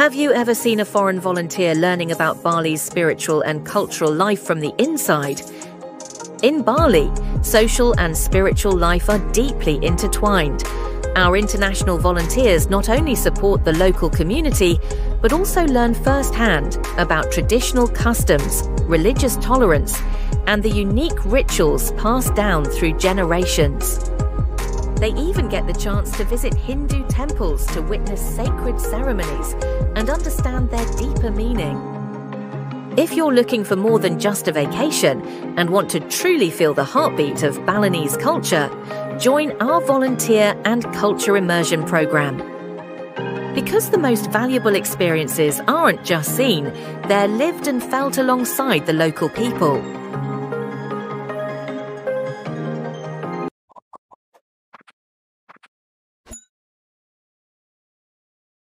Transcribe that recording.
Have you ever seen a foreign volunteer learning about Bali's spiritual and cultural life from the inside? In Bali, social and spiritual life are deeply intertwined. Our international volunteers not only support the local community, but also learn firsthand about traditional customs, religious tolerance, and the unique rituals passed down through generations. They even get the chance to visit Hindu temples to witness sacred ceremonies and understand their deeper meaning. If you're looking for more than just a vacation and want to truly feel the heartbeat of Balinese culture, join our volunteer and culture immersion program. Because the most valuable experiences aren't just seen, they're lived and felt alongside the local people.